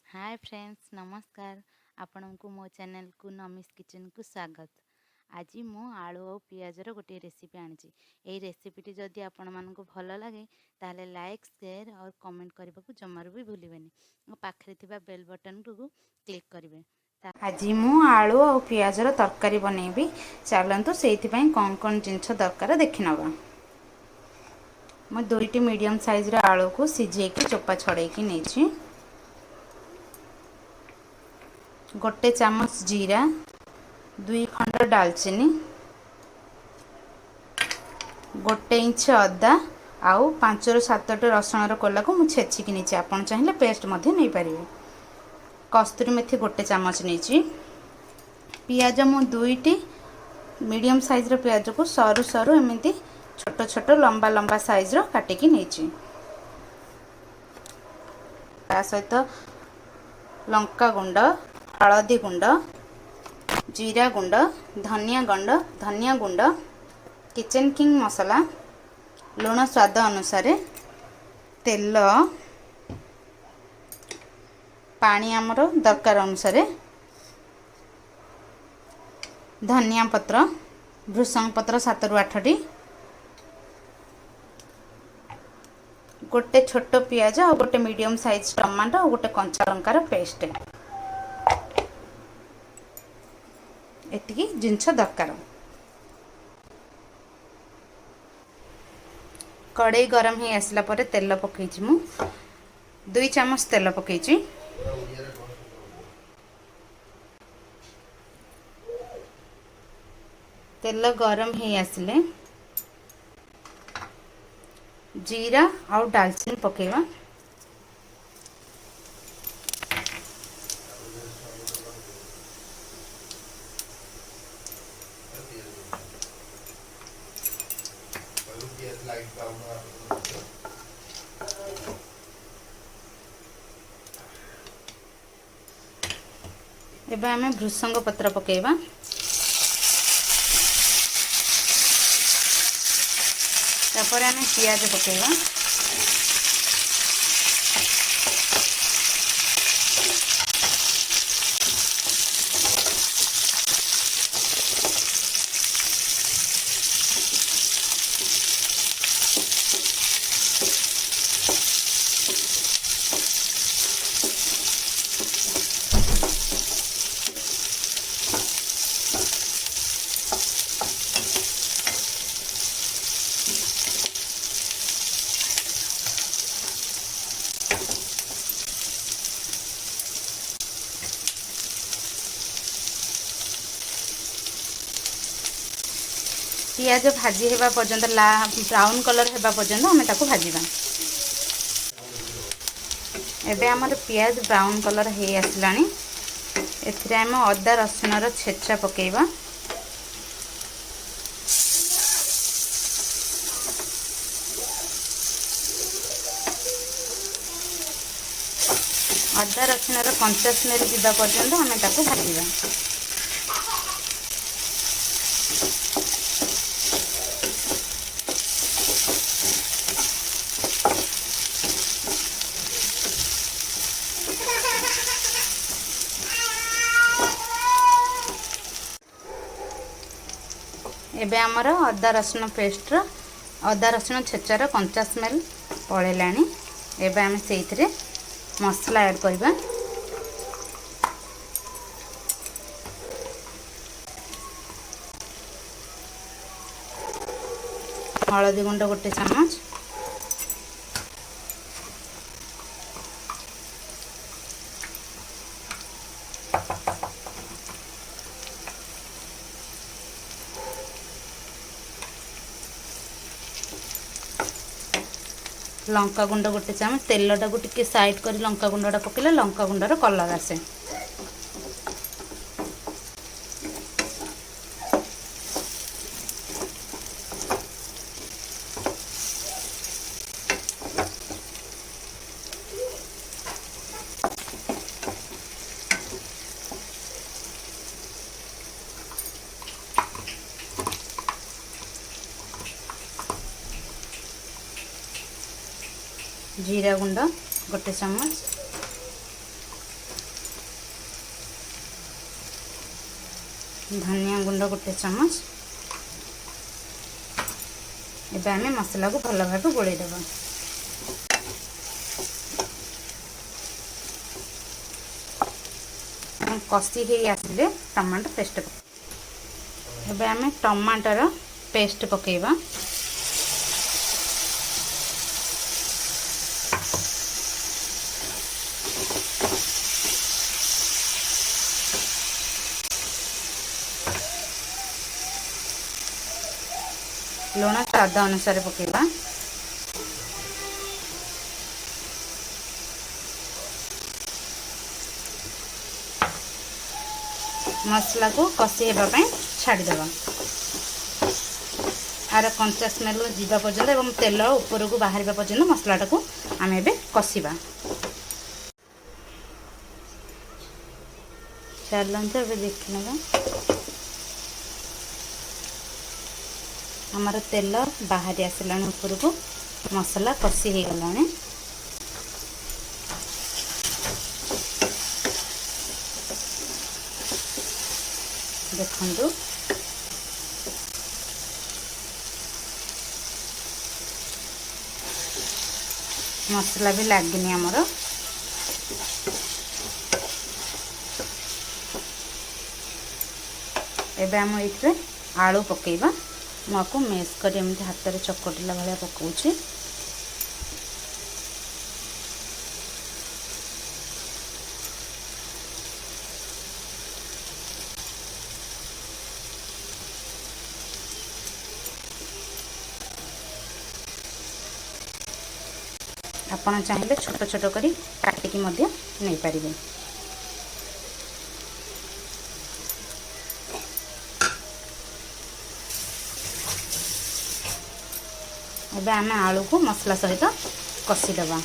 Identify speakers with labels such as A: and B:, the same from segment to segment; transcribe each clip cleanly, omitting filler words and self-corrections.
A: Hi friends नमस्कार आपणको मो channel को नमीस किचन को स्वागत। आज मु आलू और पियाजर गोटे रेसिपी आनी। यही रेसिपीटी जदि आपण मानक भल लगे ताहले लाइक शेयर और कमेंट करने को जमार भी भूलें और पाखे थिबा बेल बटन को क्लिक करेंगे। आज मु आलू और पियाजर तरकारी बनैबी। चलतु से कौन कौन जिनस दरकार देखि नवा। मु दुईटी मीडियम साइज आलू को सिझेकी चोपा छड़ेकी नहीं। गोटे चामच जीरा, 2 खंड डालचीनी, गोटे इंच अदा आउ 5 ରୁ 7ଟି रसुण कोला को मुझे छेचिकी नहीं। आपन चाहिए पेस्ट मध्य नहीं पारे। कस्तूरी मेथी गोटे चामच नहीं। पियाज मु दुईटी मीडियम साइज रो पियाज को सरू सरू एमती छोट छोट लंबा लंबा साइज रो काटिकी नहीं। ता सहित लंका गुंड, हलदी गुंड, जीरा गुंड, धनिया गुंड, किचन किंग मसला, लुण स्वाद अनुसार, तेल, पानी आमर दरकार अनुसार, धनिया पत्र, भृषंग पत्र 7 ରୁ 8टी, गोटे छोट पियाज और गोटे मीडियम साइज टमाटो और गोटे कंचा लंकार पेस्ट। एतिकी जिनस दरकार। कड़ाई गरम हो आसला पर तेल पकई मु 2 चामच तेल पकई। तेल गरम हो आसिले जीरा और डालचीनी पकेवा। एबे आमे भृषंग पत्र पकेवा। तापर आमे पियाज पकेवा। पियाज भाजी हेबा पर्यंत ब्राउन कलर हेबा पर्यंत आमे ताको भाजीबा। एबे हमर पियाज ब्राउन कलर हे आसलानी। एथिरे आमे अदा रसुण रो छेचा पकेबा। अदा रसुण रो कंचा स्मेल जिबा पर्यंत आमे ताको भाजीबा। एबे आमर अदा रसुण पेस्ट अदा रसुण छेचार कंचा स्मेल पळेलानी। एबे आमे सेइथरे मसला ऐड करबा। हलदी गुंड गोटे चामच, लंका गुंड गोटे चामच। तेलटा को टिके साइड कर लंका गुंडा पकेले लंका गुंडार कलर आसे। जीरा गुंड गोटे चामच, धनिया गुंड 1 चामच। एबे आमे मसला को भल भाबे गोळेई देबा। कसी हे आसिले टमाटो पेस्ट एबे आमे टमाटर पेस्ट पकेबा। लुण स्वाद अनुसार पकेबा। मसला को कसी हेबा पई छाड़ी देबा। आर कंचा स्मेल जीवा पर्यंत एवं तेल ऊपर को बाहर पर्यंत मसलाटा को आम एबे कसीबा। चलते एबे देख नेबा हमार तेल बाहर आसला ऊपर को मसला कसी हो गलाने। देखंतु मसला भी लागनी आमर। एबे हम इथे आलू पकेबा। मुझको मेस कर हाथ में चकटिला भाया पकाउछि। आपण चाहिए छोट छोट करी काटिकी मध्य नहीं पारिबे। एबे आमे आलू को मसला सहित कसी देबा।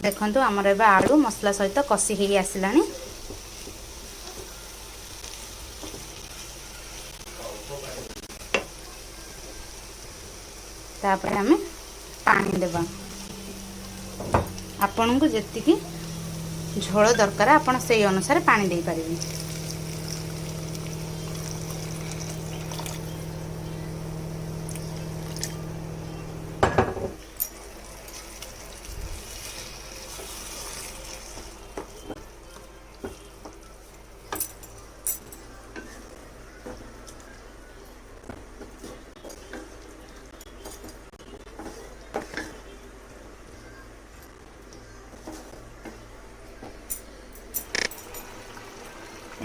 A: देखंतु हमर एबे आलू मसला सहित कसी हेई आसिलानी। तापर हमें पानी देबा। आपन को जेतिकी झोल दरकार आपन सेई अनुसार पानी दे पारिबे।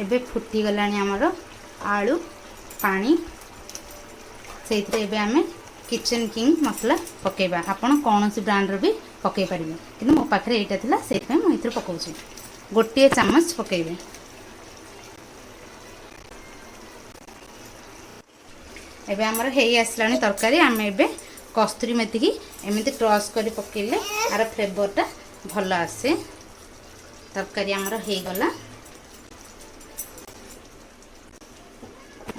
A: एबे फुटी गलानी हमर आलू पानी से एबे आमे किचन किंग मसला पकेबा। आपन कौन सी ब्रांड रो भी पके पारिबे किंतु मो पाखरे एटा थिला सेत में मो इथर पकाउछि। 1 चामच पकेबे। एबे हमर हेई आसलानी तरकारी। आमे एबे कस्तूरी मेथी की एमिति क्रश करी पकेले आर फ्लेवरटा भल आसे। तरकारी हमर हेई गला।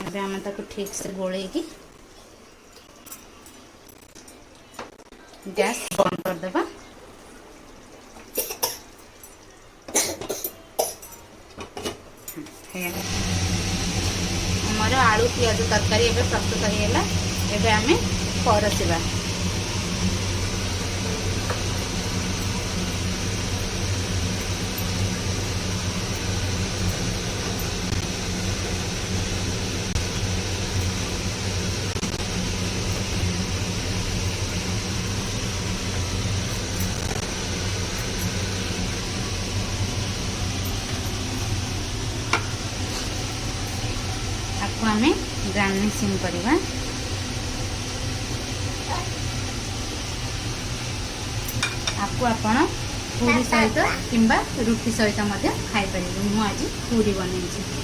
A: एबे आमे ताको ठीक से गोळे की गैस बंद कर देबा। हमर आलू पियाज तरकारी एबे प्रस्तुत हेला। एबे आमे परसिबा। आमे गार्निशिंग करवा। आपको आपण पूरी सहित किंबा रुटी सहित खाई पारे। मु आज पूरी बनैछि।